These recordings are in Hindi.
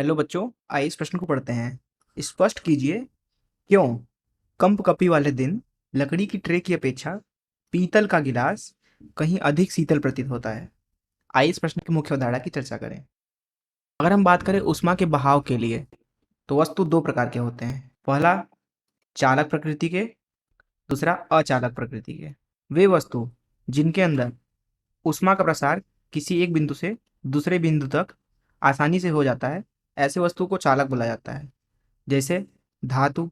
हेलो बच्चों, आइए इस प्रश्न को पढ़ते हैं। स्पष्ट कीजिए क्यों कंपकपी वाले दिन लकड़ी की ट्रे की अपेक्षा पीतल का गिलास कहीं अधिक शीतल प्रतीत होता है। आइए इस प्रश्न की मुख्य अवधारणा की चर्चा करें। अगर हम बात करें उष्मा के बहाव के लिए, तो वस्तु दो प्रकार के होते हैं। पहला चालक प्रकृति के, दूसरा अचालक प्रकृति के। वे वस्तु जिनके अंदर ऊष्मा का प्रसार किसी एक बिंदु से दूसरे बिंदु तक आसानी से हो जाता है, ऐसे वस्तु को चालक बोला जाता है, जैसे धातु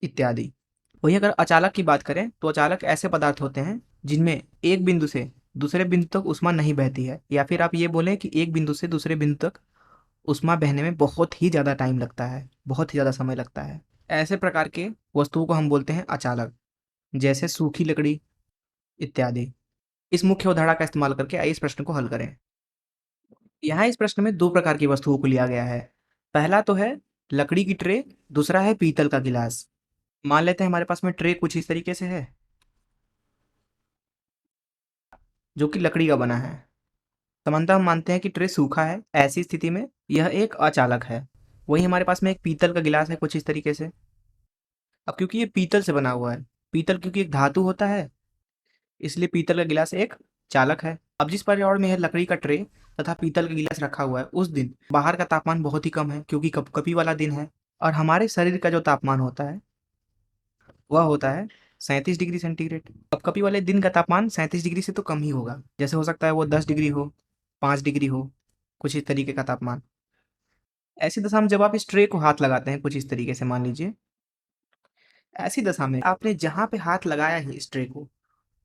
इत्यादि। वहीं अगर अचालक की बात करें तो अचालक ऐसे पदार्थ होते हैं जिनमें एक बिंदु से दूसरे बिंदु तक ऊष्मा नहीं बहती है, या फिर आप ये बोलें कि एक बिंदु से दूसरे बिंदु तक ऊष्मा बहने में बहुत ही ज़्यादा टाइम लगता है, बहुत ही ज़्यादा समय लगता है। ऐसे प्रकार के वस्तुओं को हम बोलते हैं अचालक, जैसे सूखी लकड़ी इत्यादि। इस मुख्य उदाहरण का इस्तेमाल करके आइए इस प्रश्न को हल करें। यहाँ इस प्रश्न में दो प्रकार की वस्तुओं को लिया गया है। पहला तो है लकड़ी की ट्रे, दूसरा है पीतल का गिलास। मान लेते हैं हमारे पास में ट्रे कुछ इस तरीके से है, जो कि लकड़ी का बना है। सामान्यतः हम मानते हैं कि ट्रे सूखा है, ऐसी स्थिति में यह एक अचालक है। वहीं हमारे पास में एक पीतल का गिलास है कुछ इस तरीके से। अब क्योंकि ये पीतल से बना हुआ है, पीतल क्योंकि एक धातु होता है, इसलिए पीतल का गिलास एक चालक है। अब जिस पर्यावरण में यह लकड़ी का ट्रे तथा पीतल का गिलास रखा हुआ है, उस दिन बाहर का तापमान बहुत ही कम है, क्योंकि कपकपी वाला दिन है। और हमारे शरीर का जो तापमान होता है वह होता है 37 डिग्री सेंटीग्रेड। कपकपी वाले दिन का तापमान 37 डिग्री से तो कम ही होगा, जैसे हो सकता है वो 10 डिग्री हो, 5 डिग्री हो, कुछ इस तरीके का तापमान। ऐसी दशा में जब आप इस ट्रे को हाथ लगाते हैं कुछ इस तरीके से, मान लीजिए ऐसी दशा में आपने जहाँ पे हाथ लगाया है इस ट्रे को,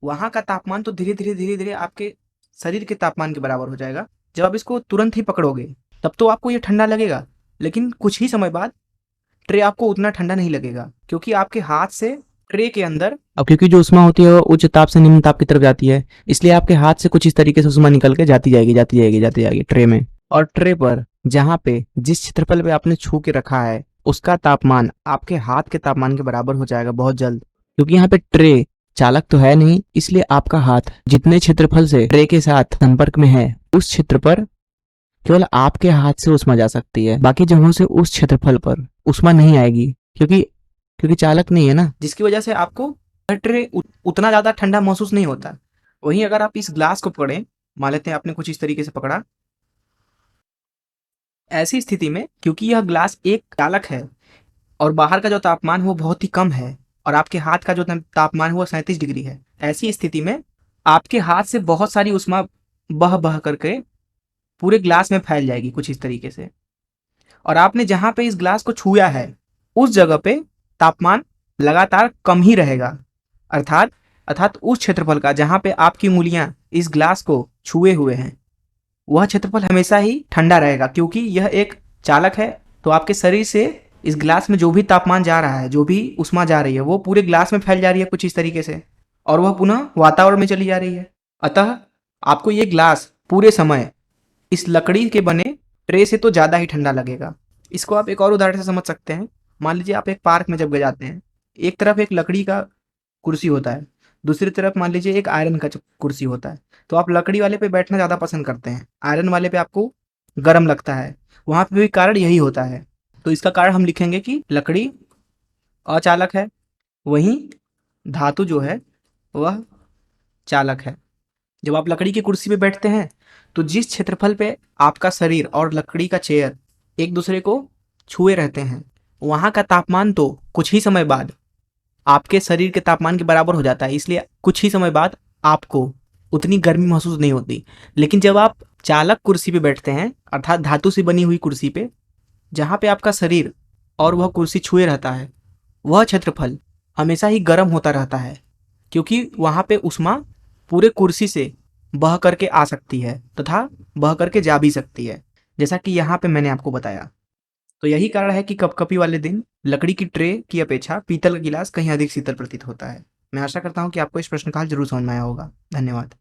वहाँ का तापमान तो धीरे-धीरे आपके शरीर के तापमान के बराबर हो जाएगा। जब आप इसको तुरंत ही पकड़ोगे, तब तो आपको ये ठंडा लगेगा, लेकिन कुछ ही समय बाद ट्रे आपको उतना ठंडा नहीं लगेगा, क्योंकि आपके हाथ से ट्रे के अंदर, अब क्योंकि जो ऊष्मा होती है वो उच्च ताप से निम्न ताप की तरफ जाती है, इसलिए आपके हाथ से कुछ इस तरीके से ऊष्मा निकल के जाती जाएगी ट्रे में। और ट्रे पर जहाँ पे जिस क्षेत्रफल पे आपने छू के रखा है, उसका तापमान आपके हाथ के तापमान के बराबर हो जाएगा बहुत जल्द। क्योंकि यहाँ पे ट्रे चालक तो है नहीं, इसलिए आपका हाथ जितने क्षेत्रफल से ट्रे के साथ संपर्क में है, उस क्षेत्र पर केवल आपके हाथ से ऊष्मा जा सकती है। बाकी जगहों से उस क्षेत्रफल पर ऊष्मा नहीं आएगी, क्योंकि क्योंकि चालक नहीं है ना, जिसकी वजह से आपको ट्रे उतना ज्यादा ठंडा महसूस नहीं होता। वहीं अगर आप इस ग्लास को पकड़ें, मान लेते हैं आपने कुछ इस तरीके से पकड़ा, ऐसी स्थिति में क्योंकि यह ग्लास एक चालक है और बाहर का जो तापमान है वो बहुत ही कम है, और आपके हाथ का जो तापमान है वो 37 डिग्री है, ऐसी स्थिति में आपके हाथ से बहुत सारी ऊष्मा बह बह करके पूरे ग्लास में फैल जाएगी कुछ इस तरीके से। और आपने जहां पे इस ग्लास को छुआ है, उस जगह पे तापमान लगातार कम ही रहेगा। अर्थात अर्थात उस क्षेत्रफल का जहां पे आपकी उंगलियां इस ग्लास को छुए हुए हैं, वह क्षेत्रफल हमेशा ही ठंडा रहेगा, क्योंकि यह एक चालक है। तो आपके शरीर से इस ग्लास में जो भी तापमान जा रहा है, जो भी ऊष्मा जा रही है, वो पूरे ग्लास में फैल जा रही है कुछ इस तरीके से, और वह पुनः वातावरण में चली जा रही है। अतः आपको ये ग्लास पूरे समय इस लकड़ी के बने ट्रे से तो ज़्यादा ही ठंडा लगेगा। इसको आप एक और उदाहरण से समझ सकते हैं। मान लीजिए आप एक पार्क में जब गए जाते हैं, एक तरफ एक लकड़ी का कुर्सी होता है, दूसरी तरफ मान लीजिए एक आयरन का कुर्सी होता है। तो आप लकड़ी वाले पे बैठना ज़्यादा पसंद करते हैं, आयरन वाले पे आपको गर्म लगता है। वहाँ पे भी कारण यही होता है। तो इसका कारण हम लिखेंगे कि लकड़ी अचालक है, वहीं धातु जो है वह चालक है। जब आप लकड़ी की कुर्सी पे बैठते हैं, तो जिस क्षेत्रफल पे आपका शरीर और लकड़ी का चेयर एक दूसरे को छुए रहते हैं, वहाँ का तापमान तो कुछ ही समय बाद आपके शरीर के तापमान के बराबर हो जाता है, इसलिए कुछ ही समय बाद आपको उतनी गर्मी महसूस नहीं होती। लेकिन जब आप चालक कुर्सी पे बैठते हैं, अर्थात धातु से बनी हुई कुर्सी पे, जहाँ पे आपका शरीर और वह कुर्सी छुए रहता है, वह क्षेत्रफल हमेशा ही गर्म होता रहता है, क्योंकि वहाँ पे ऊष्मा पूरे कुर्सी से बह करके आ सकती है तथा बह करके जा भी सकती है, जैसा कि यहाँ पे मैंने आपको बताया। तो यही कारण है कि कपकपी वाले दिन लकड़ी की ट्रे की अपेक्षा पीतल का गिलास कहीं अधिक शीतल प्रतीत होता है। मैं आशा करता हूँ कि आपको इस प्रश्न का हल जरूर समझ में आया होगा। धन्यवाद।